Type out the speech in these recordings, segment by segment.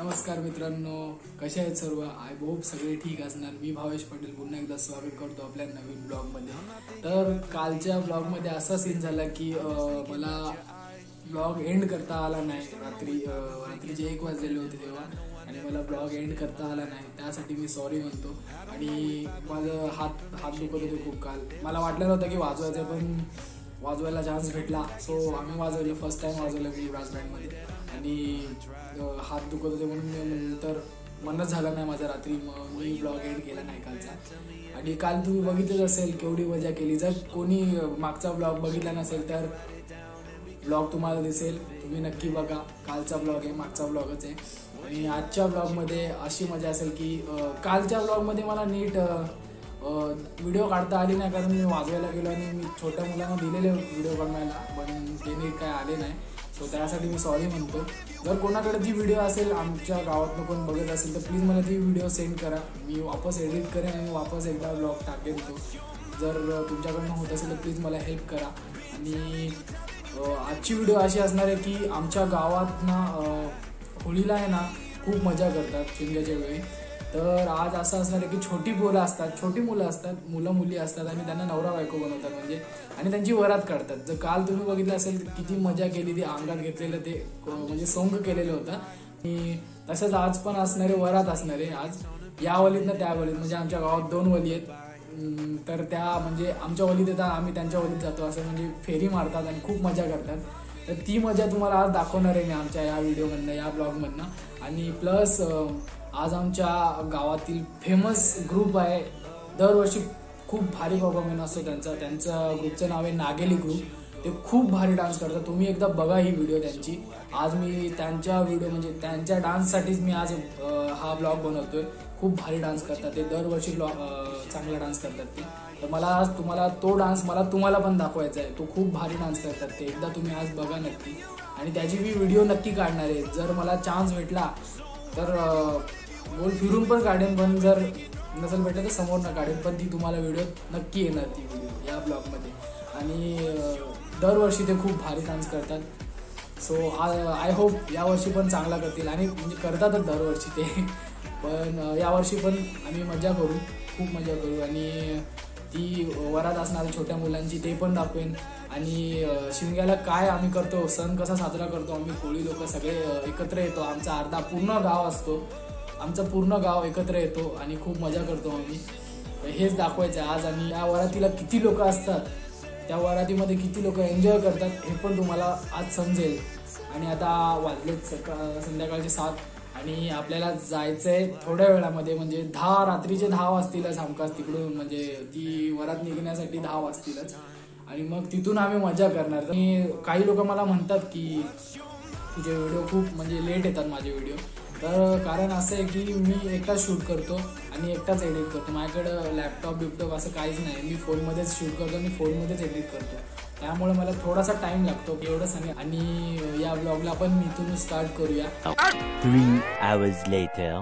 नमस्कार मित्रांनो, कसे आहेत सर्व? आय होप सगळे ठीक असणार। मी भावेश पाटील पुन्हा एकदा स्वागत करतो आपल्या नवीन ब्लॉग मध्ये। तर कालच्या ब्लॉग मध्ये असा सीन झाला की मला ब्लॉग एंड करता आला नाही। रात्रीचे 1 वाजलेले होते तेव्हा आणि मला ब्लॉग एंड करता आला नाही, त्यासाठी मी सॉरी म्हणतो। आणि माझं हात दुखत होते खूप काल। मला वाटलेलं होतं की वाजवायचं, पण वाजवायला चान्स भेटला, सो आम्ही वाजवलं। फर्स्ट टाइम वाजवलं मी ब्रास बँडमध्ये आणि हात दुखत होते म्हणून नंतर मनच झालं नाही माझा रात्री, मग मी ब्लॉग एंड केला नाही कालचा। आणि काल तुम्ही बघितलंच असेल केवढी मजा केली। जर कोणी मागचा ब्लॉग बघितला नसेल तर ब्लॉग तुम्हाला दिसेल, तुम्ही नक्की बघा। कालचा ब्लॉग आहे, मागचा ब्लॉगच आहे। आणि आजच्या ब्लॉगमध्ये अशी मजा असेल की कालच्या ब्लॉगमध्ये मला नीट व्हिडिओ काढता आली नाही, कारण मी वाजवायला गेलो आणि मी छोट्या मुलांना दिलेले व्हिडिओ बनवायला, पण ते नीट काय आले नाही, सो त्यासाठी मी सॉरी म्हणतो। जर कोणाकडे ती व्हिडिओ असेल, आमच्या गावातनं कोण बघत असेल, तर प्लीज मला ती व्हिडिओ सेंड करा। मी वापस एडिट करेन आणि वापस एकदा ब्लॉग टाकेन तो। जर तुमच्याकडनं होत असेल तर प्लीज मला हेल्प करा। आणि आजची व्हिडिओ अशी असणार आहे की आमच्या गावात ना होळीला आहे ना खूप मजा करतात शिमग्याच्या वेळी। तर आज असं असणार आहे की छोटी मुलं असतात, मुलं मुली असतात आणि त्यांना नवरा बायको बनवतात म्हणजे, आणि त्यांची वरात काढतात। जर काल तुम्ही बघितलं असेल किती मजा केली, ती अंगात घेतलेलं ते म्हणजे सोंग केलेलं होतं। आणि तसंच आज पण असणारे वरात असणारे, आज या वलीत ना त्या वलीत, म्हणजे आमच्या गावात 2 वली आहेत। तर त्या म्हणजे आमच्या वलीत येतात, आम्ही त्यांच्या वलीत जातो, असं म्हणजे फेरी मारतात आणि खूप मजा करतात। तर ती मजा तुम्हाला आज दाखवणार आहे मी आमच्या या व्हिडिओमधनं, या ब्लॉगमधनं। आणि प्लस आज आमच्या गावातील फेमस ग्रुप आहे, दरवर्षी खूप भारी परफॉर्मन्स असतो त्यांचं ग्रुपचं नाव आहे नागेली ग्रुप। ते खूप भारी डान्स करतात, तुम्ही एकदा बघा ही व्हिडिओ त्यांची। आज मी त्यांच्या व्हिडिओ म्हणजे त्यांच्या डान्ससाठीच मी आज हा ब्लॉग बनवतोय। खूप भारी डान्स करतात ते, दरवर्षी चांगला डान्स करतात ते। तर मला आज तुम्हाला तो डान्स तुम्हाला पण दाखवायचा आहे। तो खूप भारी डान्स करतात ते, एकदा तुम्ही आज बघा नक्की। आणि त्याची मी व्हिडिओ नक्की काढणार आहे, जर मला चान्स भेटला तर गोल फिरून पण काढेन, पण जर नसेल भेटलं तर समोर न काढेन, पण ती तुम्हाला व्हिडिओ नक्की येणार, ती व्हिडिओ या ब्लॉगमध्ये। आणि दरवर्षी ते खूप भारी डान्स करतात, सो आय होप यावर्षी पण चांगला करतील। आणि म्हणजे करतातच दरवर्षी ते, पण यावर्षी पण आम्ही मजा करू, खूप मजा करू। आणि ती वरात असणार छोट्या मुलांची, ते पण दाखवेन। आणि शिमग्याला काय आम्ही करतो, सण कसा साजरा करतो आम्ही, कोळी लोक सगळे एकत्र येतो, आमचा पूर्ण गाव असतो, आमचं पूर्ण गाव एकत्र येतो आणि खूप मजा करतो आम्ही, हेच दाखवायचं आज। आणि या वरातीला किती लोक असतात, त्या वरातीमध्ये किती लोक एन्जॉय करतात, हे पण तुम्हाला आज समजेल। आणि आता वाजलेत संध्याकाळचे 7 आणि आपल्याला जायचंय थोड्या वेळामध्ये, म्हणजे रात्रीचे 10 वाजतीलच हमखास तिकडून, म्हणजे ती वरात निघण्यासाठी 10 वाजतीलच। आणि मग तिथून आम्ही मजा करणार। आणि काही लोक मला म्हणतात की तुझे व्हिडिओ खूप म्हणजे लेट येतात माझे व्हिडिओ, तर कारण असं आहे की मी एकटाच शूट करतो आणि एकटाच एडिट करतो। माझ्याकडं लॅपटॉप असं काहीच नाही, मी फोनमध्येच शूट करतो आणि फोनमध्येच एडिट करतो, त्यामुळे मला थोडासा टाइम लागतो, एवढं सांगेन। आणि या ब्लॉगला आपण मी इथून स्टार्ट करूया। 3 hours later.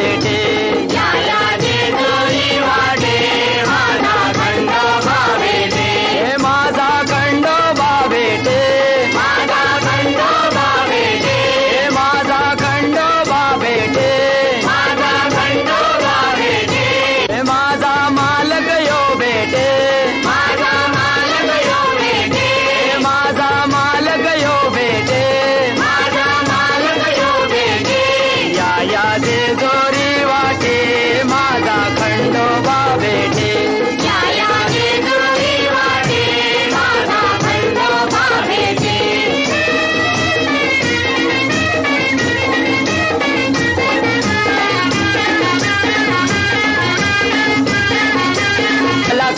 भेटे जेजुरी वाटे माझा खंडोबा भेटे माझा खंडोबा भेटे माझा खंडोबा भेटे माझा खंडोबा भेटे माझा खंडोबा भेटे माझा मालक यो भेटे माझा मालक यो भेटे माझा मालक यो भेटे माझा मालक यो भेटे या जेजुरी वाटे माझा खंडोबा भेटे या जेजुरी वाटे माझा खंडोबा भेटे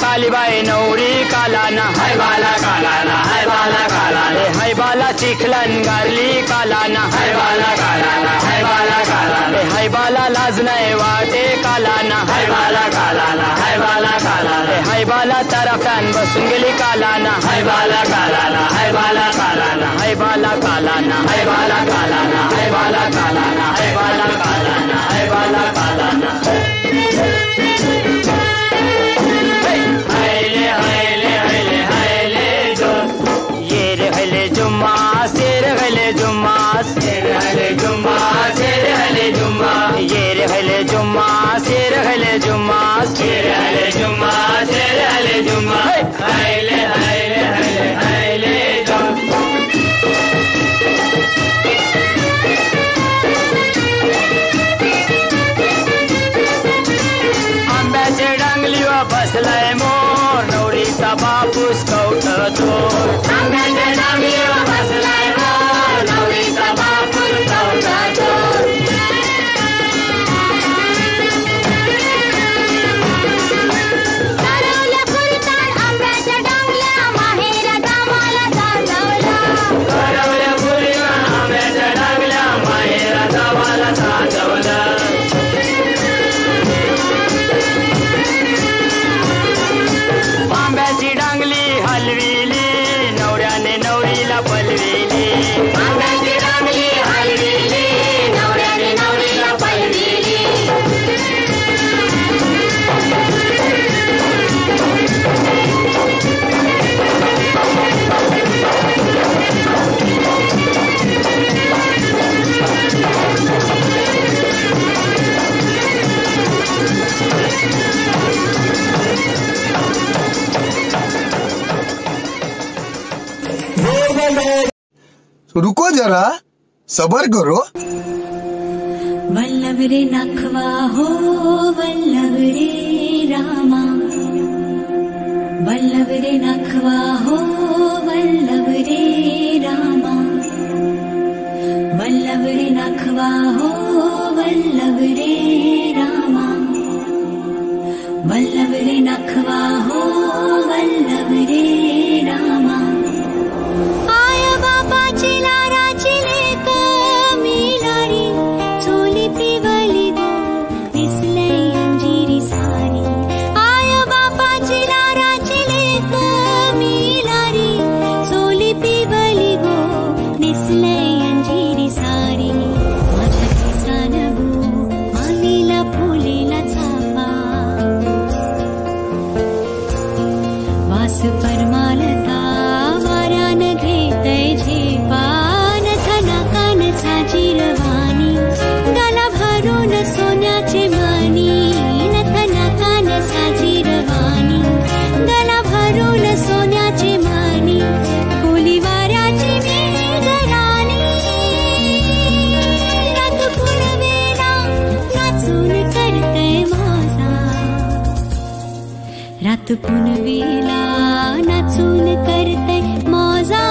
कालीबाई नवरी कालाना हाय बाला कालाना हाय बाला कालाना हाय बाला चिखलन गारली कालाना हाय बाला कालाना हाय बाला कालाना हाय बाला लाज नाही वाटे कालाना हाय बाला कालाना हाय बाला कालाना हाय बाला तरफान बसून गेली कालाना हाय बाला कालाना हाय बाला कालाना हाय बाला कालाना हाय बाला कालाना हाय बाला कालाना हाय बाला कालाना हाय बाला कालाना जुम्मा शेर हले जुम्मा शेर हले जुम्मा शेर हले जुम्मा ये रे हले जुम्मा शेर हले जुम्मा शेर हले जुम्मा शेर हले जुम्मा हले हले हले हले आंब्याचे डांगलीवा बसलाय मोर नवरीचा बापूस कवठतो आंब्याचे डांगलीवा बसलाय मोर नवरीचा बापूस कवठतो चालवल्या फुलतान आंब्याच्या डांगल्या माहेर दामाला चालवला चालवल्या फुलतान आंब्याच्या डांगल्या माहेर दामाला चालवला आंब्याची डांगली हलविली नवऱ्याने नवरीला पलविली आंब्याची डांगली हलविली नवऱ्याने नवरीला पलविली रुको जरा सबर करो वल्लभ रे नखवा हो वल्लभ रे रामा वल्लभ रे नखवा हो वल्लभ रे रामा वल्लभ रे नखवा हो वल्लभ रे रामा वल्लभ रे नखवा हो वल्लभ रे रामा आय बापाची लाराची लेक मिलारी चोली पिवली गो दिसले अंजिरी सारी आय बापाची लाराची लेक मिलारी चोली पिवली गो दिसले अंजिरी सारी माझ्या केसान गो मालीला फुलेला चापा वास परमालता वाऱ्यान घेतय झेपान थना कान साजिरवाणी गला भरून सोन्याचे मानी नथना कान साजिरवाणी गला भरून सोन्याचे मानी कोली वाऱ्याची वेगराणी रात पुनवेला नाचून करतय माझा रात पुनवेला नाचून करतय मौजा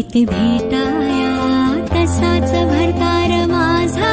येथे भेटाया तसाच भरतार माझा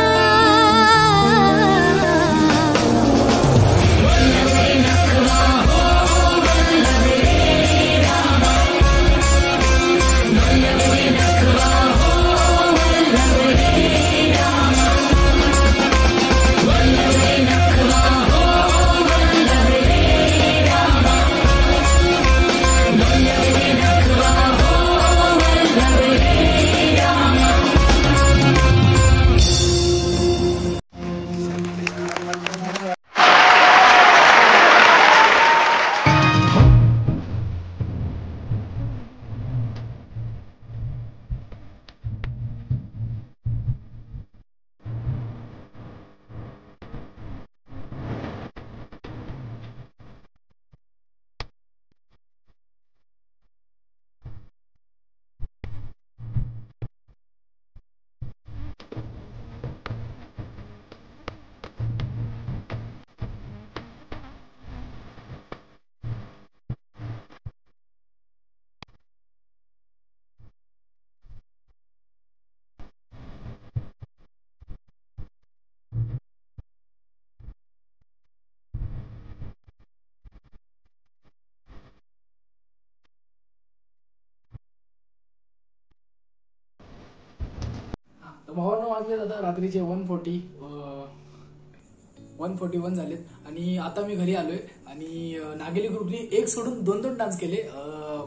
तर भावांनो वाजले आता रात्रीचे 141 झालेत आणि आता मी घरी आलोय आणि नागेली ग्रुपनी एक सोडून दोन डान्स केले.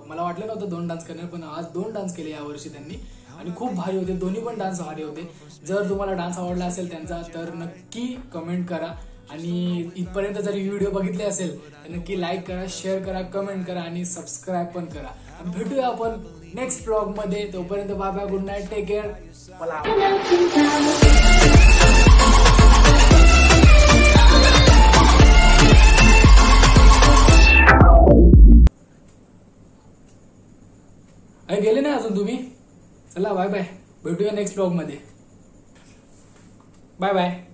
मला वाटलं नव्हतं 2 डान्स करणार पण आज 2 डान्स केले यावर्षी त्यांनी आणि खूप भारी होते. दोन्ही पण डान्स भारी होते. जर तुम्हाला डान्स आवडला असेल त्यांचा तर नक्की कमेंट करा आणि इथपर्यंत जर व्हिडिओ बघितले असेल तर नक्की लाईक करा, शेअर करा, कमेंट करा आणि सबस्क्राईब पण करा. आणि भेटूया आपण नेक्स्ट ब्लॉग मध्ये. तोपर्यंत bye bye, good night, take care. मला गेले नाही अजून तुम्ही. चला बाय बाय, भेटूया नेक्स्ट ब्लॉग मध्ये. Bye bye.